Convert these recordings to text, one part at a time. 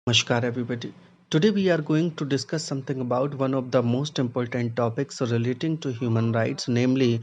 Namaskar, everybody. Today, we are going to discuss something about one of the most important topics relating to human rights, namely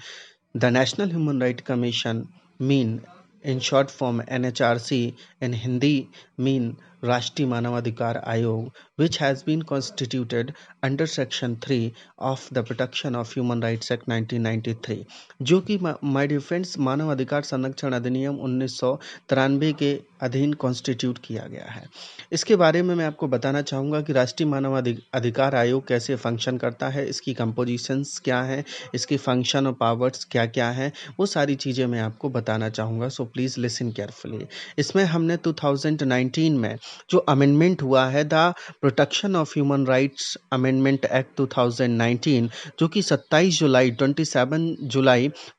the National Human Rights Commission, mean in short form NHRC, in Hindi mean Rashtriya Manavadhikar Ayog, which has been constituted under Section 3 of the Protection of Human Rights Act 1993, जो कि my dear friends मानव अधिकार संरक्षण अधिनियम 1993 के अधीन constitute किया गया है। इसके बारे में मैं आपको बताना चाहूँगा कि राष्ट्रीय मानव अधिकार आयोग कैसे फंक्शन करता है, इसकी कंपोजिशंस क्या है, इसकी फंक्शन और पावर्स क्या क्या है, वो सारी चीज़ें मैं आपको बताना चाहूँगा। So please listen carefully. इसमें हमने 2019 में जो अमेंडमेंट हुआ है the protection of human rights amendment act 2019, जो कि 27 जुलाई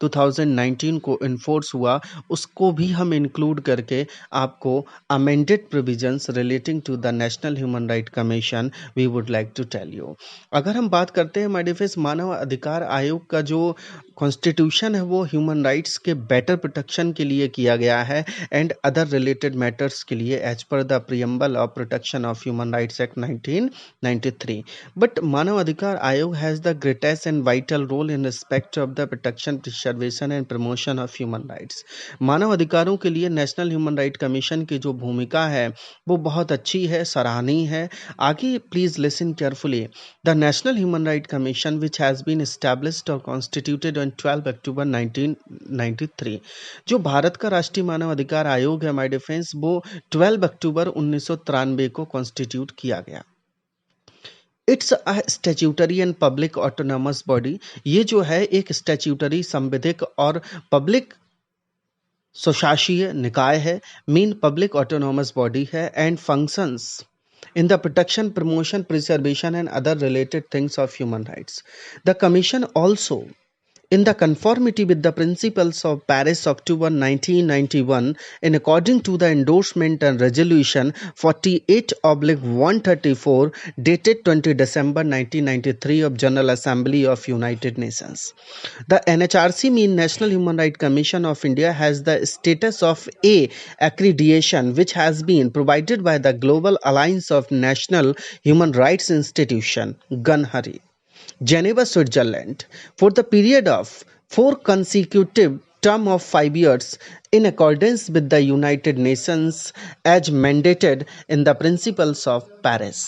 2019 को इन्फोर्स हुआ, उसको भी हम इंक्लूड करके आपको amended provisions relating to the national human right commission we would like to tell you. अगर हम बात करते हैं माय डियर फ्रेंड्स, मानव अधिकार आयोग का जो कॉन्स्टिट्यूशन है वो ह्यूमन राइट्स के बेटर प्रोटेक्शन के लिए किया गया है एंड अदर रिलेटेड मैटर्स के लिए as per the preamble of protection of human rights act 1993। But मानव अधिकार आयोग has the greatest and vital role in respect of the protection, preservation and promotion of human rights. मानव अधिकारों के लिए national human right commission की जो भूमिका है वो बहुत अच्छी है, सराहनीय है। आगे please listen carefully. The national human right commission which has been established और कॉन्स्टिट्यूटेड ऑन 12 अक्टूबर 1993, जो भारत का राष्ट्रीय मानव अधिकार आयोग है माय डियर फ्रेंड्स, वो 12 अक्टूबर 1993 को कॉन्स्टिट्यूट किया गया। It's a statutory and public autonomous body. ये जो है एक स्टैट्यूटरी, संविधिक और पब्लिक स्वशासीय निकाय है, मीन पब्लिक ऑटोनॉमस बॉडी है and functions in the protection, promotion, preservation and other related things of human rights. The commission also, in the conformity with the principles of Paris October 1991, in according to the endorsement and resolution 48/134 dated 20 December 1993 of General Assembly of United Nations. The NHRC mean National Human Rights Commission of India has the status of A accreditation, which has been provided by the Global Alliance of National Human Rights Institution, GANHRI, Geneva, Switzerland, for the period of 4 consecutive term of 5 years in accordance with the United Nations as mandated in the principles of Paris.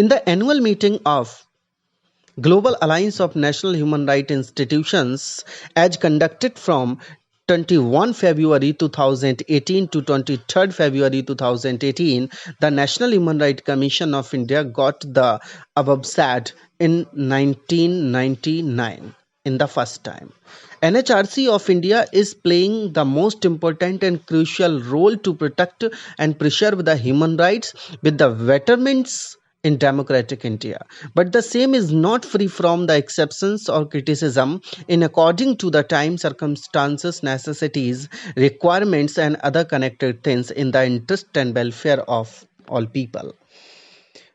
In the annual meeting of Global Alliance of National Human Rights Institutions as conducted from 21 February 2018 to 23 February 2018, the National Human Rights Commission of India got the above said in 1999 in the first time. NHRC of India is playing the most important and crucial role to protect and preserve the human rights with the betterments in democratic India, but the same is not free from the exceptions or criticism in according to the time, circumstances, necessities, requirements and other connected things in the interest and welfare of all people.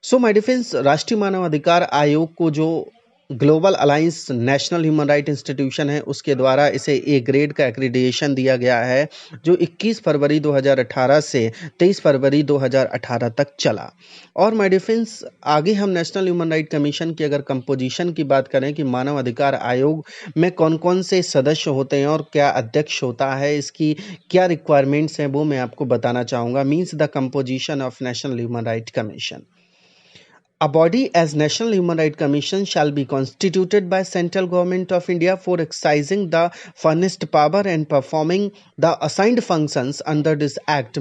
So my defense, राष्ट्रीय मानव अधिकार आयोग को जो global alliance national human right institution है उसके द्वारा इसे A grade का एक्रीडिएशन दिया गया है, जो 21 फरवरी 2018 से 23 फरवरी 2018 तक चला। और माय डिफेंस, आगे हम नेशनल ह्यूमन राइट कमीशन की अगर कंपोजिशन की बात करें कि मानव अधिकार आयोग में कौन कौन से सदस्य होते हैं और क्या अध्यक्ष होता है, इसकी क्या रिक्वायरमेंट्स हैं, वो मैं आपको बताना चाहूँगा। Means the composition of national human right commission. A body as National Human Rights Commission shall be constituted by Central Government of India for exercising the furnished power and performing the assigned functions under this Act.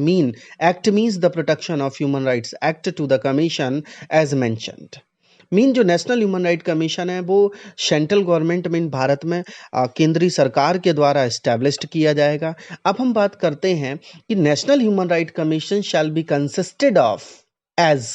Act means the Protection of Human Rights Act to the Commission as mentioned. जो national human right commission है वो central government mean Bharat में केंद्रीय सरकार के द्वारा established किया जाएगा। अब हम बात करते हैं कि national human right commission shall be consisted of as,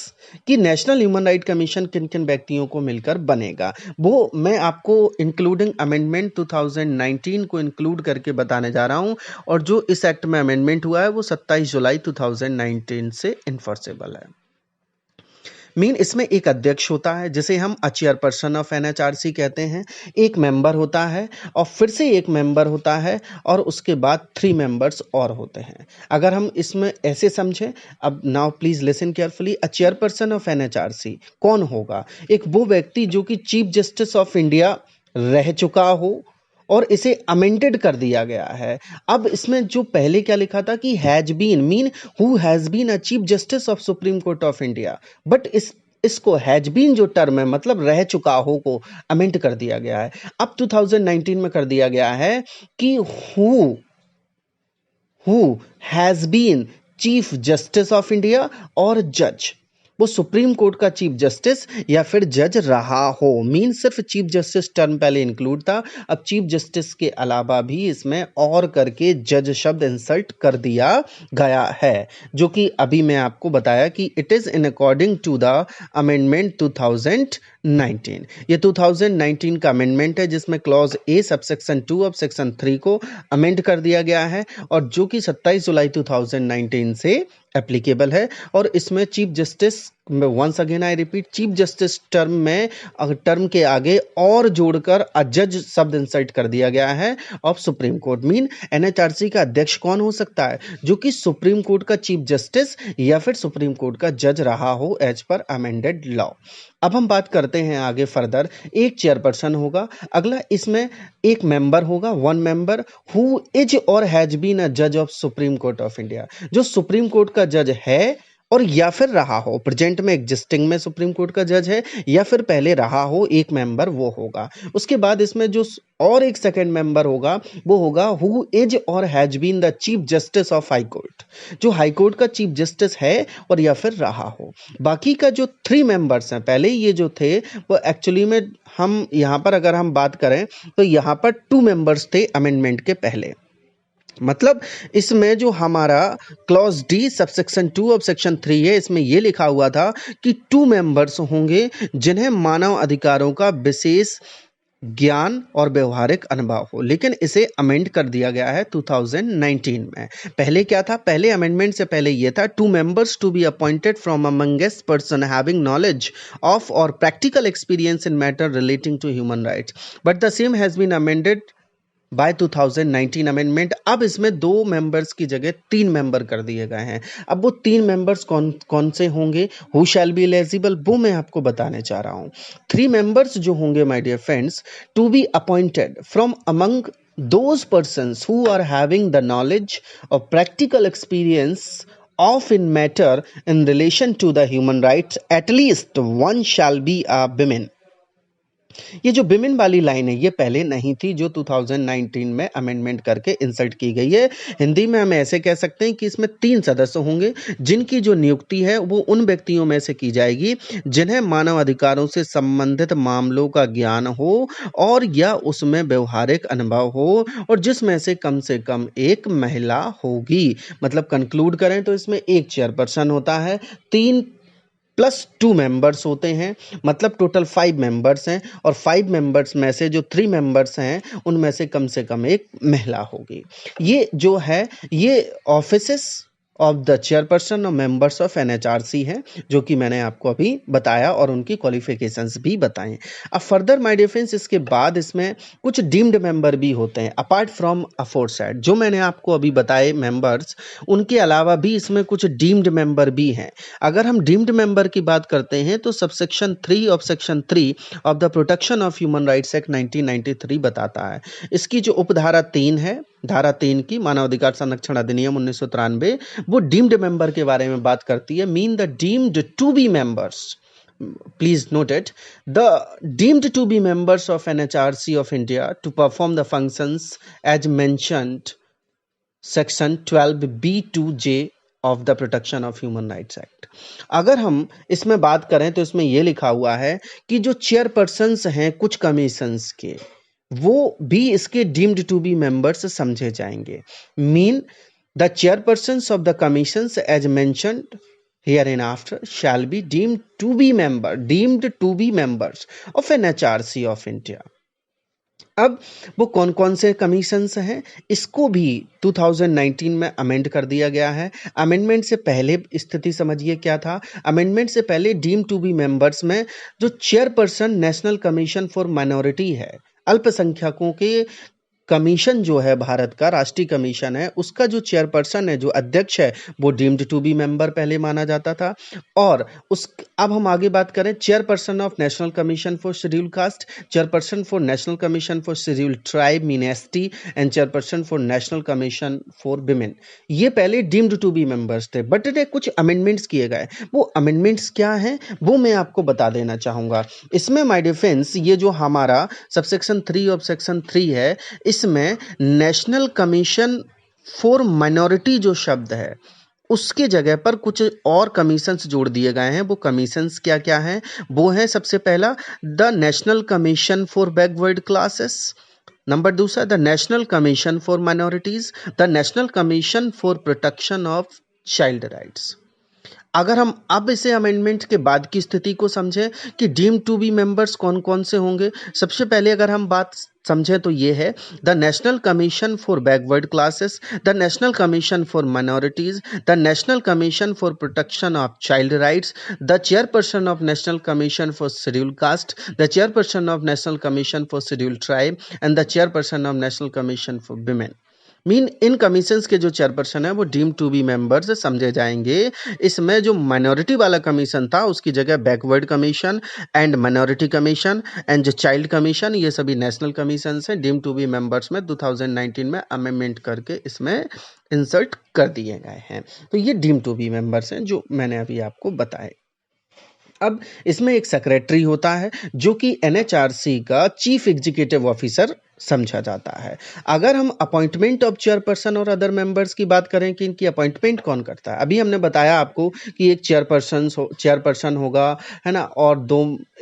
कि नेशनल ह्यूमन राइट कमीशन किन किन व्यक्तियों को मिलकर बनेगा, वो मैं आपको इंक्लूडिंग अमेंडमेंट 2019 को इंक्लूड करके बताने जा रहा हूं। और जो इस एक्ट में अमेंडमेंट हुआ है वो 27 जुलाई 2019 से इन्फोर्सेबल है। मीन इसमें एक अध्यक्ष होता है जिसे हम चेयरपर्सन ऑफ एनएचआरसी कहते हैं, एक मेंबर होता है और फिर से एक मेंबर होता है और उसके बाद 3 मेंबर्स और होते हैं। अगर हम इसमें ऐसे समझें, अब now please listen carefully, chairperson of NHRC कौन होगा? एक वो व्यक्ति जो कि चीफ जस्टिस ऑफ इंडिया रह चुका हो और इसे अमेंडेड कर दिया गया है। अब इसमें जो पहले क्या लिखा था कि has been, mean who has been a chief justice of supreme court of India, but इसको हैज बीन जो टर्म है मतलब रह चुका हो को अमेंड कर दिया गया है। अब 2019 में कर दिया गया है कि who has been chief justice of India और जज, वो सुप्रीम कोर्ट का चीफ जस्टिस या फिर जज रहा हो। मीन सिर्फ चीफ जस्टिस टर्म पहले इंक्लूड था, अब चीफ जस्टिस के अलावा भी इसमें और करके जज शब्द इंसल्ट कर दिया गया है, जो कि अभी मैं आपको बताया कि it is in according to the amendment 2019। ये 2019 का अमेंडमेंट है जिसमें clause A subsection 2 of section 3 को अमेंड कर दिया गया है और जो कि 27 जुलाई 2019 से एप्लीकेबल है। और इसमें chief justice, once again I repeat, chief justice term में टर्म के आगे और जोड़कर जज शब्द इंसर्ट कर दिया गया है of supreme court. Mean NHRC का अध्यक्ष कौन हो सकता है? जो कि सुप्रीम कोर्ट का चीफ जस्टिस या फिर सुप्रीम कोर्ट का जज रहा हो एज पर अमेंडेड लॉ। अब हम बात करते हैं आगे फर्दर। एक चेयरपर्सन होगा, अगला इसमें एक मेंबर होगा, वन मेंबर हु इज और हैज बीन अ जज of supreme court of India, जो सुप्रीम कोर्ट का जज है और या फिर रहा हो, प्रेजेंट में एग्जिस्टिंग में सुप्रीम कोर्ट का जज है या फिर पहले रहा हो, एक मेंबर वो होगा। उसके बाद इसमें जो और एक सेकंड मेंबर होगा वो होगा हु इज और has been the chief justice of high court, जो हाई कोर्ट का चीफ जस्टिस है और या फिर रहा हो। बाकी का जो 3 मेंबर्स हैं, पहले ये जो थे वो एक्चुअली में हम यहाँ पर अगर हम बात करें तो यहाँ पर 2 मेंबर्स थे अमेंडमेंट के पहले। मतलब इसमें जो हमारा clause D subsection 2 of section 3 है, इसमें यह लिखा हुआ था कि 2 मेंबर्स होंगे जिन्हें मानव अधिकारों का विशेष ज्ञान और व्यवहारिक अनुभव हो, लेकिन इसे अमेंड कर दिया गया है 2019 में। पहले क्या था? पहले अमेंडमेंट से पहले यह था 2 members to be appointed from amongst person having knowledge of और practical experience in matter relating to human rights, but the same has been amended by 2019 amendment. अब इसमें 2 मेंबर्स की जगह 3 मेंबर कर दिए गए हैं। अब वो 3 मेंबर्स कौन कौन से होंगे, हु शैल बी एलिजिबल, वो मैं आपको बताने चाह रहा हूं। 3 मेंबर्स जो होंगे my dear friends, to be appointed from among those persons who are having the knowledge or practical experience of in matter in relation to the human rights, at least one shall be a woman। ये जो women वाली line है ये पहले नहीं थी, जो 2019 में अमेंडमेंट करके इंसर्ट की गई है। हिंदी में हम ऐसे कह सकते हैं कि इसमें 3 सदस्य होंगे जिनकी जो नियुक्ति है वो उन व्यक्तियों में से की जाएगी जिन्हें मानव अधिकारों से संबंधित मामलों का ज्ञान हो और या उसमें व्यवहारिक अनुभव हो और जिसमें से कम एक महिला होगी। मतलब कंक्लूड करें तो इसमें एक चेयरपर्सन होता है, 3 प्लस 2 मेंबर्स होते हैं, मतलब टोटल 5 मेंबर्स हैं और 5 मेंबर्स में से जो 3 मेंबर्स हैं उनमें से कम एक महिला होगी। ये जो है ये ऑफिसेस ऑफ द चेयरपर्सन और मेंबर्स ऑफ एनएचआरसी हैं, जो कि मैंने आपको अभी बताया और उनकी क्वालिफिकेशंस भी बताएं। अब फर्दर माय डियर फ्रेंड्स, इसके बाद इसमें कुछ डीम्ड मेंबर भी होते हैं अपार्ट फ्रॉम अफोरसाइड, जो मैंने आपको अभी बताए मेंबर्स, उनके अलावा भी इसमें कुछ डीम्ड मेंबर भी हैं। अगर हम डीम्ड मेंबर की बात करते हैं तो subsection 3 of section 3 of the protection of human rights act 1993 बताता है। इसकी जो उपधारा 3 है, धारा 3 की मानव अधिकार संरक्षण अधिनियम 1993, वो डीम्ड मेंबर के बारे में बात करती है। Mean the deemed to be members, please note it, the deemed to be members of NHRC of India to perform the functions as mentioned section 12B2J of the Protection of Human Rights Act। अगर हम इसमें बात करें तो इसमें यह लिखा हुआ है कि जो चेयरपर्सन्स हैं कुछ कमीशंस के, वो भी इसके डीम्ड टू बी मेंबर्स समझे जाएंगे। Mean the chairpersons of the commissions as mentioned hereinafter shall be deemed to be members of NHRC of India। अब वो कौन कौन से कमीशंस हैं, इसको भी 2019 में अमेंड कर दिया गया है। अमेंडमेंट से पहले स्थिति समझिए क्या था। अमेंडमेंट से पहले डीम टू बी मेंबर्स में जो chairperson national commission for minority है, अल्पसंख्यकों के कमीशन जो है, भारत का राष्ट्रीय कमीशन है, उसका जो चेयरपर्सन है, जो अध्यक्ष है, वो डीम्ड टू बी मेंबर पहले माना जाता था। और उस अब हम आगे बात करें, chairperson of national commission for schedule caste, chairperson for national commission for schedule tribe mean ST and chairperson for national commission for women, ये पहले डीम्ड टू बी मेंबर्स थे। बट कुछ अमेंडमेंट्स किए गए। वो अमेंडमेंट्स क्या हैं वो मैं आपको बता देना चाहूंगा। इसमें माय डिफेंस, ये जो हमारा सबसेक्शन 3 ऑफ सेक्शन 3 है, इसमें नेशनल कमीशन फॉर माइनॉरिटी जो शब्द है, उसके जगह पर कुछ और कमीशंस जोड़ दिए गए हैं। वो कमीशंस क्या क्या हैं? वो है सबसे पहला the national commission for backward classes, number दूसरा the national commission for minorities, the national commission for protection of child rights. अगर हम अब इसे अमेंडमेंट के बाद की स्थिति को समझें कि डीम टू बी मेंबर्स कौन कौन से होंगे, सबसे पहले अगर हम बात समझें तो ये है the national commission for backward classes, the national commission for minorities, the national commission for protection of child rights, the chairperson of national commission for schedule caste, the chairperson of national commission for schedule tribe and the chairperson of national commission for women. Mean in commissions के जो chairperson है वो deem to be members समझे जाएंगे। इसमें जो minority वाला commission था उसकी जगह backward commission and minority commission and जो चाइल्ड कमीशन, ये सभी नेशनल कमीशन हैं। डीम टू बी मेंबर्स में 2019 में अमेंडमेंट करके इसमें इंसर्ट कर दिए गए हैं। तो ये डीम टू बी मेंबर्स हैं जो मैंने अभी आपको बताए। अब इसमें एक सेक्रेटरी होता है जो कि एनएचआरसी का चीफ एग्जीक्यूटिव ऑफिसर समझा जाता है। अगर हम अपॉइंटमेंट ऑफ चेयरपर्सन और अदर मेंबर्स की बात करें कि इनकी अपॉइंटमेंट कौन करता है, अभी हमने बताया आपको कि एक चेयरपर्सन होगा, है ना, और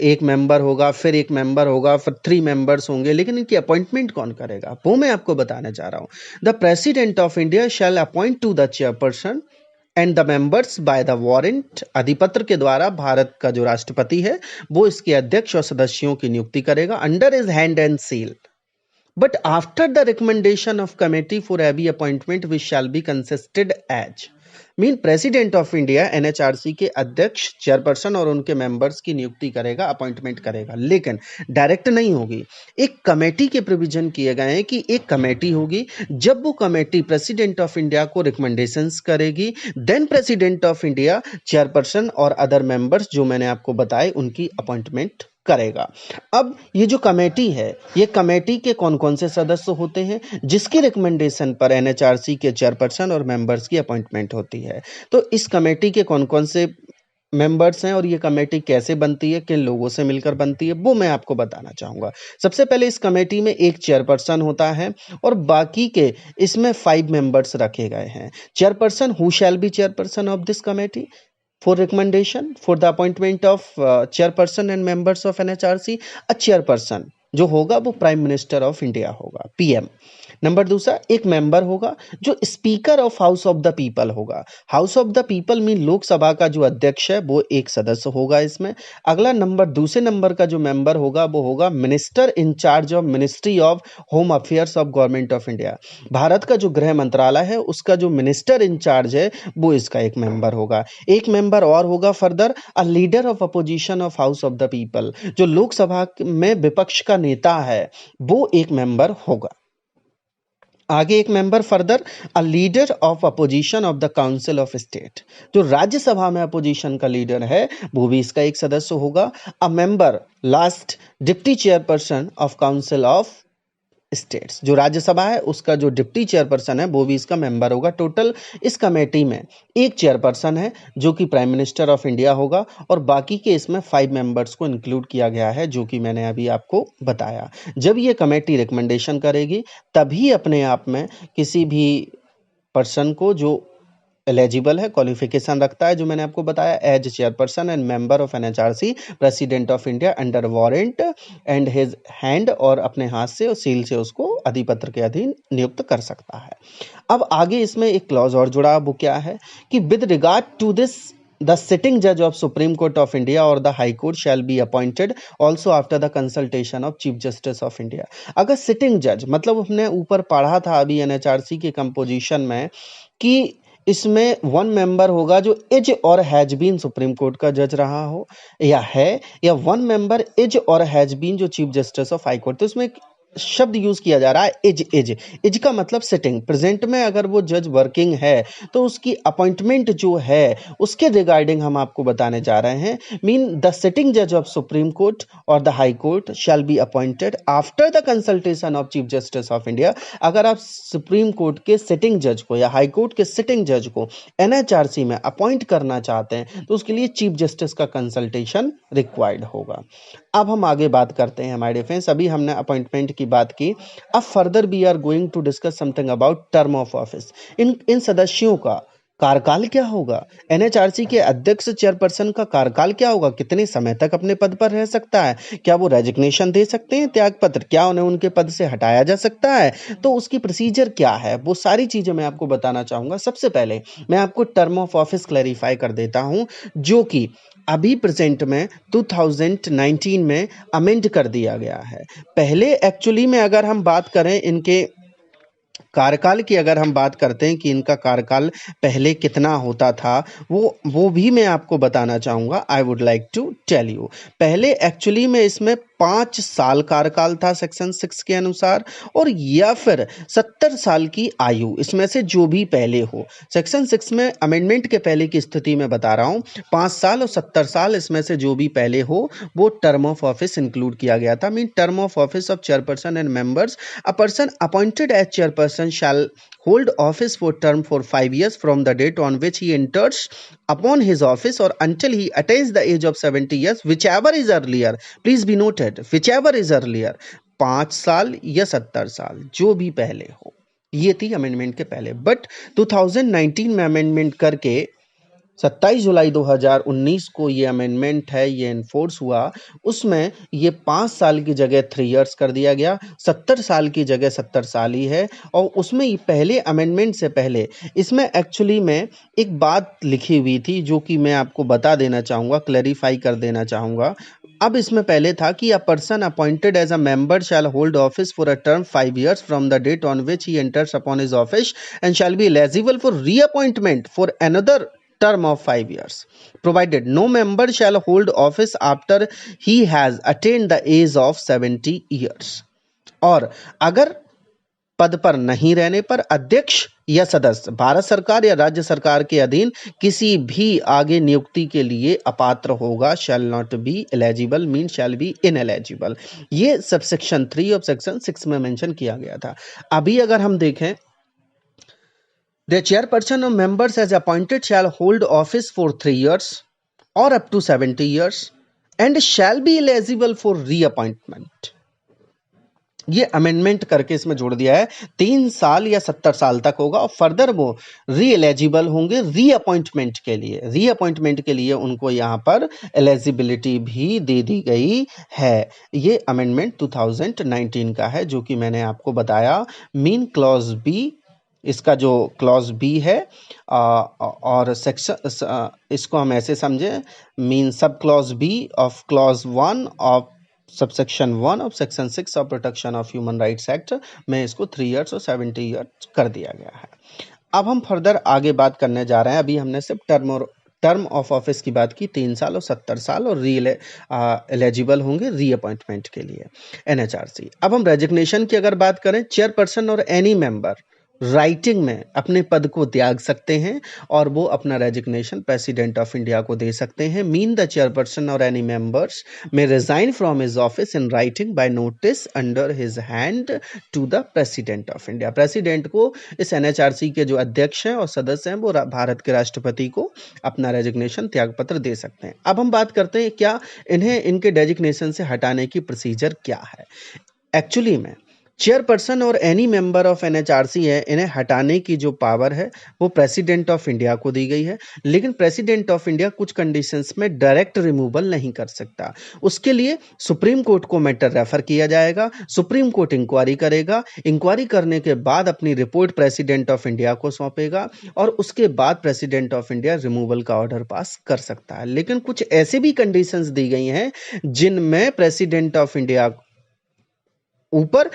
एक मेंबर होगा, फिर एक मेंबर होगा, फिर 3 मेंबर्स होंगे, लेकिन इनकी अपॉइंटमेंट कौन करेगा वो मैं आपको बताने जा रहा हूं। The president of India shall appoint to the chairperson and the members by the warrant, अधिपत्र के द्वारा भारत का जो राष्ट्रपति है वो इसके अध्यक्ष और सदस्यों की नियुक्ति करेगा under is hand and seal, but after the recommendation of committee for every appointment which shall be consisted as mean president of India NHRC के अध्यक्ष, चेयरपर्सन और उनके मेंबर्स की नियुक्ति करेगा, अपॉइंटमेंट करेगा, लेकिन डायरेक्ट नहीं होगी। एक कमेटी के प्रोविजन किए गए हैं कि एक कमेटी होगी, जब वो कमेटी प्रेसिडेंट ऑफ इंडिया को रिकमेंडेशंस करेगी, then president of India chairperson और अदर मेंबर्स जो मैंने आपको बताए उनकी अपॉइंटमेंट करेगा। अब ये जो कमेटी है, ये कमेटी के कौन कौन से सदस्य होते हैं जिसकी रिकमेंडेशन पर एनएचआरसी के चेयरपर्सन और मेंबर्स की अपॉइंटमेंट होती है। तो इस कमेटी के कौन कौन से मेंबर्स हैं और ये कमेटी कैसे बनती है, किन लोगों से मिलकर बनती है, वो मैं आपको बताना चाहूंगा। सबसे पहले इस कमेटी में एक चेयरपर्सन होता है और बाकी के इसमें 5 मेंबर्स रखे गए हैं। Chairperson, who shall be chairperson of this committee for recommendation for the appointment of chairperson and members of NHRC, a chairperson जो होगा वो प्राइम मिनिस्टर ऑफ इंडिया होगा, पीएम। नंबर दूसरा, एक मेंबर होगा जो speaker of house of the people होगा। House of the people mean Lok Sabha का जो अध्यक्ष है वो एक सदस्य होगा इसमें। अगला नंबर, दूसरे नंबर का जो मेंबर होगा वो होगा minister in charge of ministry of home affairs of government of India. Bharat का जो गृह मंत्रालय है उसका जो मिनिस्टर इन चार्ज है वो इसका एक मेंबर होगा। एक मेंबर और होगा further, a leader of opposition of house of the people, जो लोकसभा में विपक्ष का नेता है वो एक मेंबर होगा। आगे एक member further, a leader of opposition of the council of state, जो राज्यसभा में अपोजिशन का लीडर है वो भी इसका एक सदस्य होगा। A member last, deputy chairperson of council of states, जो राज्यसभा है उसका जो डिप्टी चेयरपर्सन है वो भी इसका मेंबर होगा। टोटल इस कमेटी में एक चेयरपर्सन है जो कि प्राइम मिनिस्टर ऑफ इंडिया होगा और बाकी के इसमें 5 मेंबर्स को इंक्लूड किया गया है जो कि मैंने अभी आपको बताया। जब ये कमेटी रिकमेंडेशन करेगी तभी अपने आप में किसी भी पर्सन को जो एलिजिबल है, क्वालिफिकेशन रखता है, जो मैंने आपको बताया, as chairperson and member of NHRC, president of India under warrant and his hand, और अपने हाथ से और सील से उसको अधिपत्र के अधीन नियुक्त कर सकता है। अब आगे इसमें एक क्लॉज और जुड़ा, वो क्या है कि with regard to this The sitting judge of Supreme Court of India or the High Court shall be appointed also after the consultation of Chief Justice of India. अगर सिटिंग जज मतलब हमने ऊपर पढ़ा था अभी एनएचआरसी के कंपोजिशन में कि इसमें वन मेंबर होगा जो इज और हैज बीन सुप्रीम कोर्ट का जज रहा हो या है, या वन मेंबर इज और हैज बीन जो chief justice of high court. तो इसमें एक शब्द यूज किया जा रहा है इज का मतलब सिटिंग। प्रेजेंट में अगर वो जज वर्किंग है तो उसकी अपॉइंटमेंट जो है उसके रिगार्डिंग हम आपको बताने जा रहे हैं। मीन द सिटिंग जज ऑफ सुप्रीम कोर्ट और the high court shall be appointed after the consultation of chief justice of India. अगर आप सुप्रीम कोर्ट के सिटिंग जज को या हाई कोर्ट के सिटिंग जज को एनएचआरसी में अपॉइंट करना चाहते हैं तो उसके लिए चीफ जस्टिस का कंसल्टेशन रिक्वायर्ड होगा। अब हम आगे बात करते हैं हमारे फ्रेंड्स। अभी हमने अपॉइंटमेंट की बात की, अब further we are going to discuss something about term of office. इन सदस्यों का कार्यकाल क्या होगा, एनएचआरसी के अध्यक्ष चेयरपर्सन का कार्यकाल क्या होगा, कितने समय तक अपने पद पर रह सकता है, क्या वो रेजिग्नेशन दे सकते हैं त्यागपत्र, क्या उन्हें उनके पद से हटाया जा सकता है, तो उसकी प्रोसीजर क्या है, वो सारी चीजें मैं आपको बताना चाहूंगा। सबसे पहले मैं आपको टर्म ऑफ ऑफिस क्लैरिफाई कर देता हूं जो कि अभी प्रेजेंट में 2019 में अमेंड कर दिया गया है। पहले एक्चुअली में अगर हम बात करें इनके कार्यकाल की, अगर हम बात करते हैं कि इनका कार्यकाल पहले कितना होता था, वो भी मैं आपको बताना चाहूंगा। I would like to tell you. पहले एक्चुअली में इसमें 5 साल कार्यकाल था सेक्शन 6 के अनुसार, और या फिर 70 साल की आयु, इसमें से जो भी पहले हो। सेक्शन 6 में अमेंडमेंट के पहले की स्थिति में बता रहा हूँ, 5 साल और 70 साल इसमें से जो भी पहले हो वो टर्म ऑफ ऑफिस इंक्लूड किया गया था। Mean term of office of chairperson and members, a person appointed as chairperson shall hold office for term for 5 years from the date on which he enters upon his office or until he attains the age of 70 years, whichever is earlier. Please be noted, whichever is earlier, 5 साल या 70 साल जो भी पहले हो। ये थी amendment के पहले। बट 2019 में अमेंडमेंट करके 27 जुलाई 2019 को ये अमेंडमेंट है, ये इन्फोर्स हुआ। उसमें ये 5 साल की जगह 3 इयर्स कर दिया गया, 70 साल की जगह 70 साल ही है। और उसमें ये पहले अमेंडमेंट से पहले इसमें एक्चुअली में एक बात लिखी हुई थी जो कि मैं आपको बता देना चाहूँगा, क्लैरिफाई कर देना चाहूँगा। अब इसमें पहले था कि a person appointed as a member shall hold office for a term 5 years from the date on which he enters upon his office and shall be eligible for reappointment for another term of 5 years, provided no member shall hold office after he has attained the age of 70 years। और अगर पद पर नहीं रहने पर अध्यक्ष या सदस्य भारत सरकार या राज्य सरकार के अधीन किसी भी आगे नियुक्ति के लिए अपात्र होगा, shall not be eligible mean shall be ineligible। ये सबसेक्शन 3 ऑफ सेक्शन 6 में मेंशन किया गया था। अभी अगर हम देखें, the chairperson of members as appointed shall hold office for 3 years or up to 70 years and shall be eligible for reappointment। ये अमेंडमेंट करके इसमें जोड़ दिया है, 3 साल या 70 साल तक होगा और फर्दर वो री एलिजिबल होंगे रीअपॉइंटमेंट के लिए। रीअपॉइंटमेंट के लिए उनको यहाँ पर एलिजिबिलिटी भी दे दी गई है। ये अमेंडमेंट 2019 का है जो कि मैंने आपको बताया। मीन क्लॉज बी, इसका जो क्लॉज बी है और सेक्शन, इसको हम ऐसे समझें, mean sub clause B of clause 1 of subsection 1 of section 6 of protection of human rights act में इसको 3 इयर्स और 70 ईयर्स कर दिया गया है। अब हम फर्दर आगे बात करने जा रहे हैं। अभी हमने सिर्फ टर्म ऑफ ऑफिस की बात की, 3 साल और 70 साल, और एलिजिबल होंगे रीअपॉइंटमेंट के लिए एनएचआरसी। अब हम रेजिग्नेशन की अगर बात करें, चेयरपर्सन और एनी मेंबर राइटिंग में अपने पद को त्याग सकते हैं और वो अपना रेजिग्नेशन प्रेसिडेंट ऑफ इंडिया को दे सकते हैं। मीन द चेयरपर्सन और any members may resign from his office in writing by notice under his hand to the president of India. President को, इस एनएचआरसी के जो अध्यक्ष हैं और सदस्य हैं, वो भारत के राष्ट्रपति को अपना रेजिग्नेशन त्यागपत्र दे सकते हैं। अब हम बात करते हैं क्या इन्हें इनके डेजिग्नेशन से हटाने की प्रोसीजर क्या है। एक्चुअली में चेयरपर्सन और एनी मेंबर ऑफ एनएचआरसी है, इन्हें हटाने की जो पावर है वो प्रेसिडेंट ऑफ इंडिया को दी गई है। लेकिन प्रेसिडेंट ऑफ इंडिया कुछ कंडीशंस में डायरेक्ट रिमूवल नहीं कर सकता। उसके लिए सुप्रीम कोर्ट को मैटर रेफर किया जाएगा, सुप्रीम कोर्ट इंक्वायरी करेगा, इंक्वायरी करने के बाद अपनी रिपोर्ट प्रेसिडेंट ऑफ इंडिया को सौंपेगा और उसके बाद प्रेसिडेंट ऑफ इंडिया रिमूवल का ऑर्डर पास कर सकता है। लेकिन कुछ ऐसे भी कंडीशंस दी गई हैं जिनमें प्रेसिडेंट ऑफ इंडिया ऊपर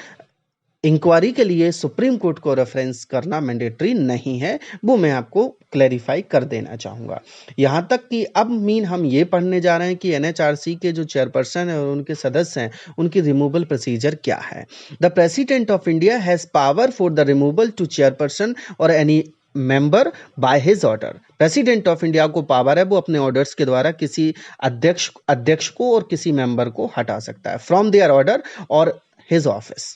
इंक्वायरी के लिए सुप्रीम कोर्ट को रेफरेंस करना मैंडेटरी नहीं है। वो मैं आपको क्लैरिफाई कर देना चाहूंगा। यहां तक कि अब हम ये पढ़ने जा रहे हैं कि एनएचआरसी के जो चेयरपर्सन है और उनके सदस्य हैं, उनकी रिमूवल प्रोसीजर क्या है। The president of India has power for the removal to chairperson और any member by his order. President of India को पावर है, वो अपने ऑर्डर्स के द्वारा किसी अध्यक्ष को और किसी मेंबर को हटा सकता है फ्रॉम देयर ऑर्डर और his office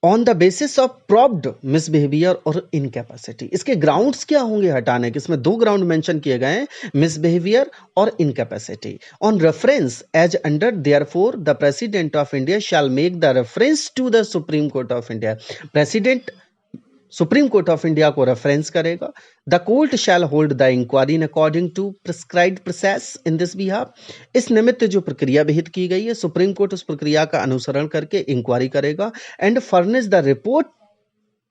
on the basis of proved misbehaviour और इनकैपेसिटी। इसके ग्राउंड्स क्या होंगे हटाने के? इसमें दो ग्राउंड मेंशन किए गए हैं, मिसबिहेवियर और incapacity. On reference as under therefore the president of India shall make the reference to the supreme court of India. President supreme court of India को रेफरेंस करेगा। The court shall hold the inquiry in according to prescribed process in this behalf. इस निमित्त जो प्रक्रिया विहित की गई है, सुप्रीम कोर्ट उस प्रक्रिया का अनुसरण करके इंक्वायरी करेगा and furnish the report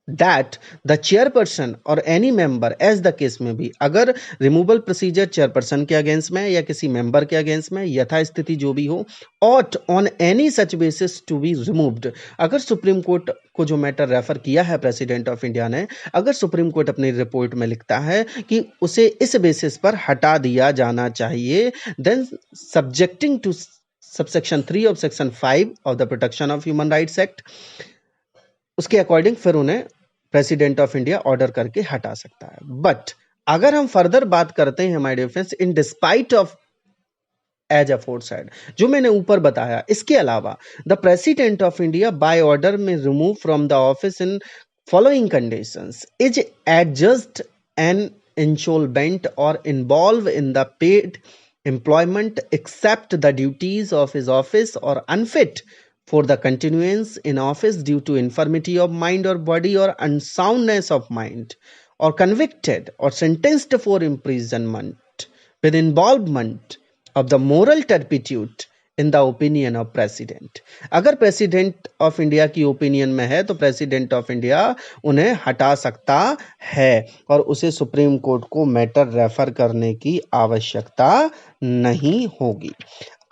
that the chairperson और any member as the case में भी, अगर रिमूवल प्रोसीजर चेयरपर्सन के अगेंस्ट में या किसी मेंबर के अगेंस्ट में यथास्थिति जो भी हो, ought on any such basis to be removed. अगर सुप्रीम कोर्ट को जो मैटर रेफर किया है प्रेसिडेंट ऑफ इंडिया ने, अगर सुप्रीम कोर्ट अपनी रिपोर्ट में लिखता है कि उसे इस बेसिस पर हटा दिया जाना चाहिए, then subjecting to subsection 3 of section 5 of the protection of human rights act, उसके अकॉर्डिंग फिर उन्हें प्रेसिडेंट ऑफ इंडिया ऑर्डर करके हटा सकता है। बट अगर हम फर्दर बात करते हैं my dear friends, in despite of as aforesaid, जो मैंने ऊपर बताया, इसके अलावा the president of India by order में remove from the office in following conditions is adjudged an insolvent और involve in the paid employment except the duties of his office or unfit for the continuance in office due to infirmity of mind or body or unsoundness of mind, or convicted or sentenced for imprisonment with involvement of the moral turpitude in the opinion of president. अगर president of India की opinion में है तो president of India उन्हें हटा सकता है और उसे सुप्रीम कोर्ट को मैटर रेफर करने की आवश्यकता नहीं होगी।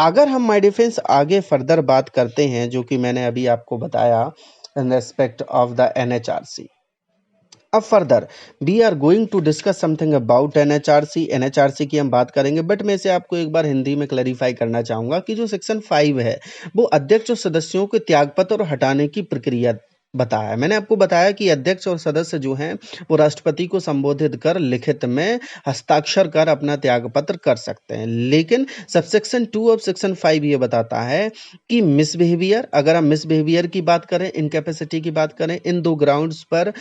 अगर हम माय डिफेंस आगे फर्दर बात करते हैं, जो कि मैंने अभी आपको बताया in respect of the NHRC, अब further we are going to discuss something about NHRC की हम बात करेंगे। बट मैं इसे आपको एक बार हिंदी में क्लैरिफाई करना चाहूंगा कि जो सेक्शन 5 है वो अध्यक्ष और सदस्यों के त्यागपत्र और हटाने की प्रक्रिया बताया। मैंने आपको बताया कि अध्यक्ष और सदस्य जो हैं वो राष्ट्रपति को संबोधित कर लिखित में हस्ताक्षर कर अपना त्यागपत्र कर सकते हैं। लेकिन सबसेक्शन 2 ऑफ सेक्शन 5 ये बताता है कि मिसबिहेवियर, अगर हम मिसबिहेवियर की बात करें, इनकैपेसिटी की बात करें, इन दो ग्राउंड्स पर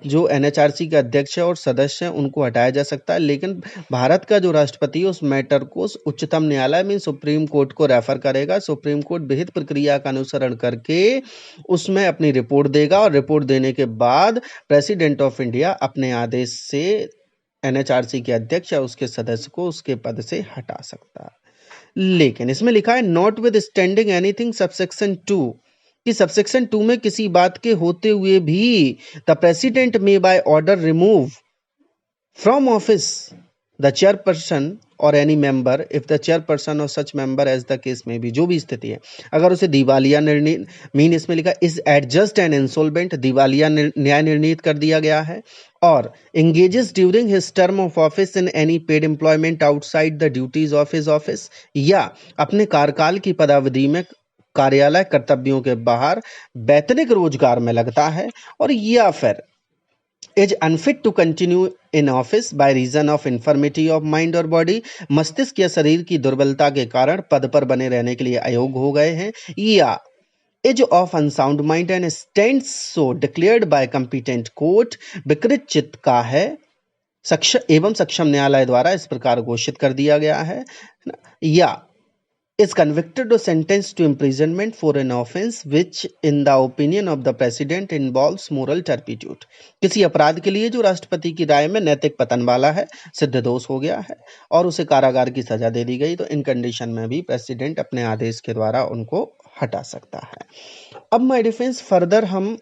जो एनएचआरसी के अध्यक्ष और सदस्य हैं उनको हटाया जा सकता है। लेकिन भारत का जो राष्ट्रपति उस मैटर को उच्चतम न्यायालय में सुप्रीम कोर्ट को रेफर करेगा। सुप्रीम कोर्ट विहित प्रक्रिया का अनुसरण करके उसमें अपनी रिपोर्ट देगा और रिपोर्ट देने के बाद प्रेसिडेंट ऑफ इंडिया अपने आदेश से एनएचआरसी के अध्यक्ष या उसके सदस्य को उसके पद से हटा सकता है। लेकिन इसमें लिखा है not with standing anything subsection 2, कि सबसेक्शन 2 में किसी बात के होते हुए भी the president may by order remove from office the chairperson और any member if the chairperson और such member as the case में भी, जो भी स्थिति है, अगर उसे दिवालिया निर्णय मीन इसमें लिखा इज एडजस्ट एंड इंसॉल्वेंट, दिवालिया न्याय निर्णीत कर दिया गया है, और engages during his term of office in any paid employment outside the duties of his office, या अपने कार्यकाल की पदावधि में कार्यालय कर्तव्यों के बाहर वैतनिक रोजगार में लगता है, और या फिर is unfit to continue in office by reason of infirmity of mind or body, मस्तिष्क या शरीर की दुर्बलता के कारण पद पर बने रहने के लिए अयोग्य हो गए हैं, या as of unsound mind and stands so declared by competent court, विकृत चित्त का है एवं सक्षम न्यायालय द्वारा इस प्रकार घोषित कर दिया गया है, या is convicted or sentenced to imprisonment for an offense which in the opinion of the president involves moral turpitude। किसी अपराध के लिए जो राष्ट्रपति की राय में नैतिक पतन वाला है, सिद्ध दोष हो गया है और उसे कारागार की सजा दे दी गई, तो इन कंडीशन में भी प्रेसिडेंट अपने आदेश के द्वारा उनको हटा सकता है। अब माय डिफेंस फर्दर हम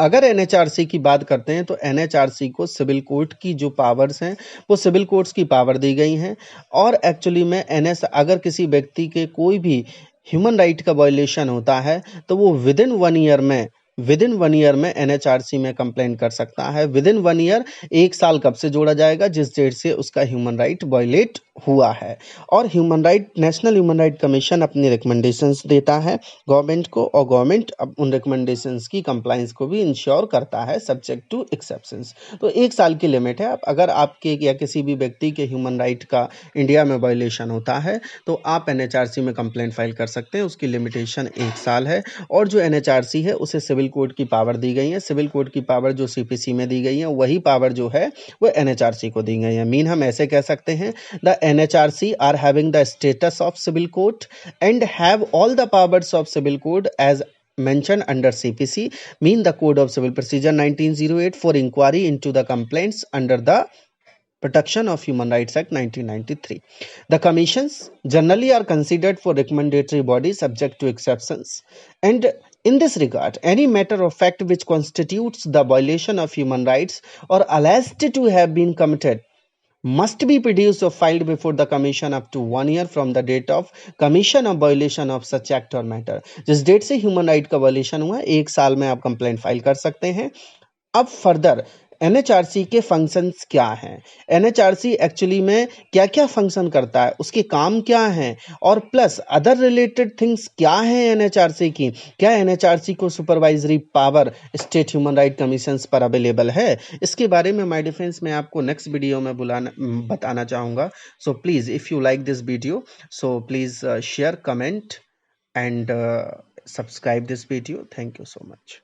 अगर एनएचआरसी की बात करते हैं तो एनएचआरसी को सिविल कोर्ट की जो पावर्स हैं वो सिविल कोर्ट्स की पावर दी गई हैं और एक्चुअली में एनएस अगर किसी व्यक्ति के कोई भी ह्यूमन राइट का वायलेशन होता है तो वो विद इन 1 ईयर में एनएचआरसी में कंप्लेन कर सकता है। विद इन 1 ईयर, 1 साल कब से जोड़ा जाएगा? जिस डेट से उसका ह्यूमन राइट वायलेट हुआ है। और नेशनल ह्यूमन राइट कमीशन अपनी रिकमेंडेशंस देता है गवर्नमेंट को और गवर्नमेंट उन रिकमेंडेशंस की कंप्लायंस को भी इंश्योर करता है सब्जेक्ट टू एक्सेप्शंस। तो 1 साल की लिमिट है। अगर आपके या किसी भी व्यक्ति के ह्यूमन राइट का इंडिया में वायलेशन होता है तो आप एनएचआरसी में कंप्लेंट फाइल कर सकते हैं। उसकी लिमिटेशन 1 साल है और जो एनएचआरसी है उसे सिविल कोर्ट की पावर दी गई है। सिविल कोर्ट की पावर जो सीपीसी में दी गई है वही पावर जो है वो एनएचआरसी को दी गई है। मीन हम ऐसे कह सकते हैं the NHRC are having the status of civil court and have all the powers of civil court as mentioned under CPC, mean the Code of Civil Procedure 1908 for inquiry into the complaints under the Protection of Human Rights Act 1993. The commissions generally are considered for recommendatory bodies subject to exceptions, and in this regard, any matter of fact which constitutes the violation of human rights or alleged to have been committed must be produced or filed before the commission up to 1 year from the date of commission of violation of such act or matter। जिस date से human right का violation हुआ 1 साल में आप complaint file कर सकते हैं। अब फर्दर एनएचआरसी के फंक्शंस क्या हैं, एनएचआरसी एक्चुअली में क्या क्या फंक्शन करता है, उसके काम क्या हैं और प्लस अदर रिलेटेड थिंग्स क्या हैं एनएचआरसी की, क्या एनएचआरसी को supervisory power state human right commissions पर अवेलेबल है, इसके बारे में माय डिफेंस में आपको नेक्स्ट वीडियो में बताना चाहूँगा। So please if you like this video so please share, comment and subscribe this video. Thank you so much.